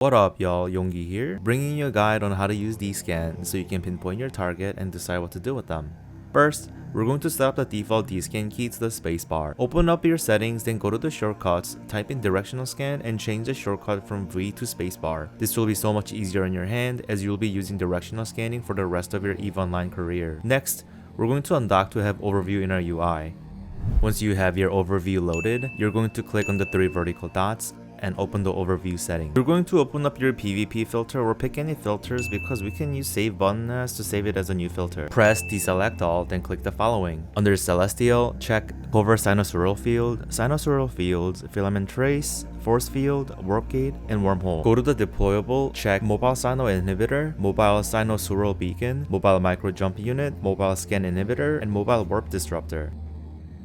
What up y'all, Yonggi here, bringing you a guide on how to use Dscan so you can pinpoint your target and decide what to do with them. First, we're going to set up the default Dscan key to the spacebar. Open up your settings, then go to the shortcuts, type in Directional Scan and change the shortcut from V to spacebar. This will be so much easier in your hand as you'll be using directional scanning for the rest of your EVE Online career. Next, we're going to undock to have overview in our UI. Once you have your overview loaded, you're going to click on the 3 vertical dots and open the overview setting. You're going to open up your PvP filter or pick any filters because we can use save button as to save it as a new filter. Press deselect all, then click the following. Under Celestial, check Cover Sinusoidal Fields, Filament Trace, Force Field, Warp Gate, and Wormhole. Go to the deployable, check Mobile Sino Inhibitor, Mobile Sinusoidal Beacon, Mobile Micro Jump Unit, Mobile Scan Inhibitor, and Mobile Warp Disruptor.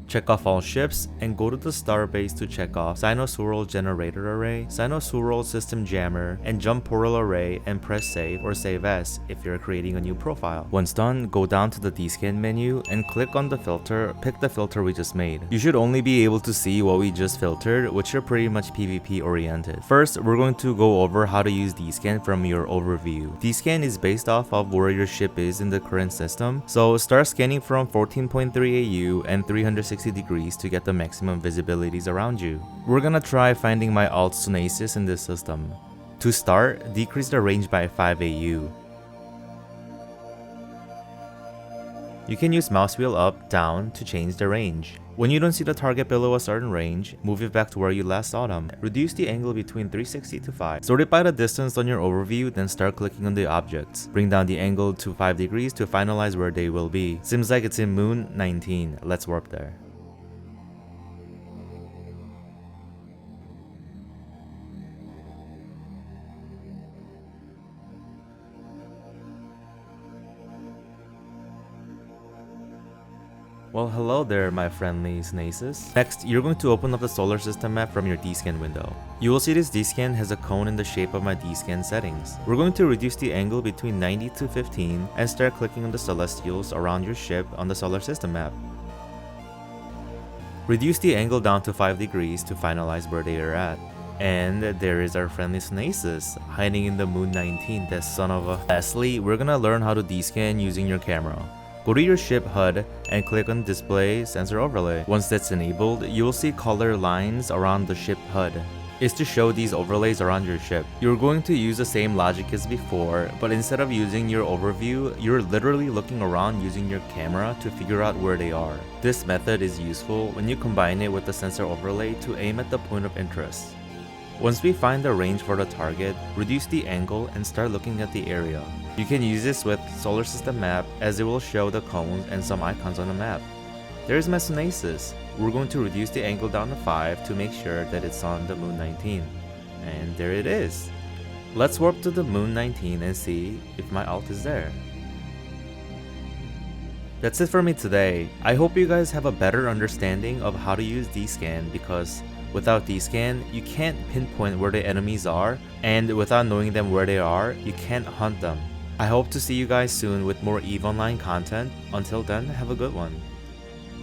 Check off all ships and go to the starbase to check off Sinusoidal Generator Array, Sinusoidal System Jammer, and Jump Portal Array and press save or save as if you're creating a new profile. Once done, go down to the Dscan menu and click on the filter, pick the filter we just made. You should only be able to see what we just filtered, which are pretty much PvP oriented. First, we're going to go over how to use Dscan from your overview. Dscan is based off of where your ship is in the current system, so start scanning from 14.3 AU and 360 degrees to get the maximum visibilities around you. We're gonna try finding my alt Sunasis in this system. To start, decrease the range by 5 AU. You can use mouse wheel up, down to change the range. When you don't see the target below a certain range, move it back to where you last saw them. Reduce the angle between 360 to 5. Sort it by the distance on your overview, then start clicking on the objects. Bring down the angle to 5 degrees to finalize where they will be. Seems like it's in Moon 19. Let's warp there. Well, hello there, my friendly Sunasis. Next, you're going to open up the solar system map from your Dscan window. You will see this Dscan has a cone in the shape of my Dscan settings. We're going to reduce the angle between 90 to 15 and start clicking on the celestials around your ship on the solar system map. Reduce the angle down to 5 degrees to finalize where they are at. And there is our friendly Sunasis, hiding in the Moon 19, that son of a... Lastly, we're gonna learn how to Dscan using your camera. Go to your ship HUD and click on Display Sensor Overlay. Once that's enabled, you will see color lines around the ship HUD. It's to show these overlays around your ship. You're going to use the same logic as before, but instead of using your overview, you're literally looking around using your camera to figure out where they are. This method is useful when you combine it with the sensor overlay to aim at the point of interest. Once we find the range for the target, reduce the angle and start looking at the area. You can use this with solar system map as it will show the cones and some icons on the map. There's my Sunasis. We're going to reduce the angle down to 5 to make sure that it's on the Moon 19. And there it is. Let's warp to the Moon 19 and see if my alt is there. That's it for me today. I hope you guys have a better understanding of how to use Dscan because without Dscan, you can't pinpoint where the enemies are, and without knowing them where they are, you can't hunt them. I hope to see you guys soon with more EVE Online content. Until then, have a good one.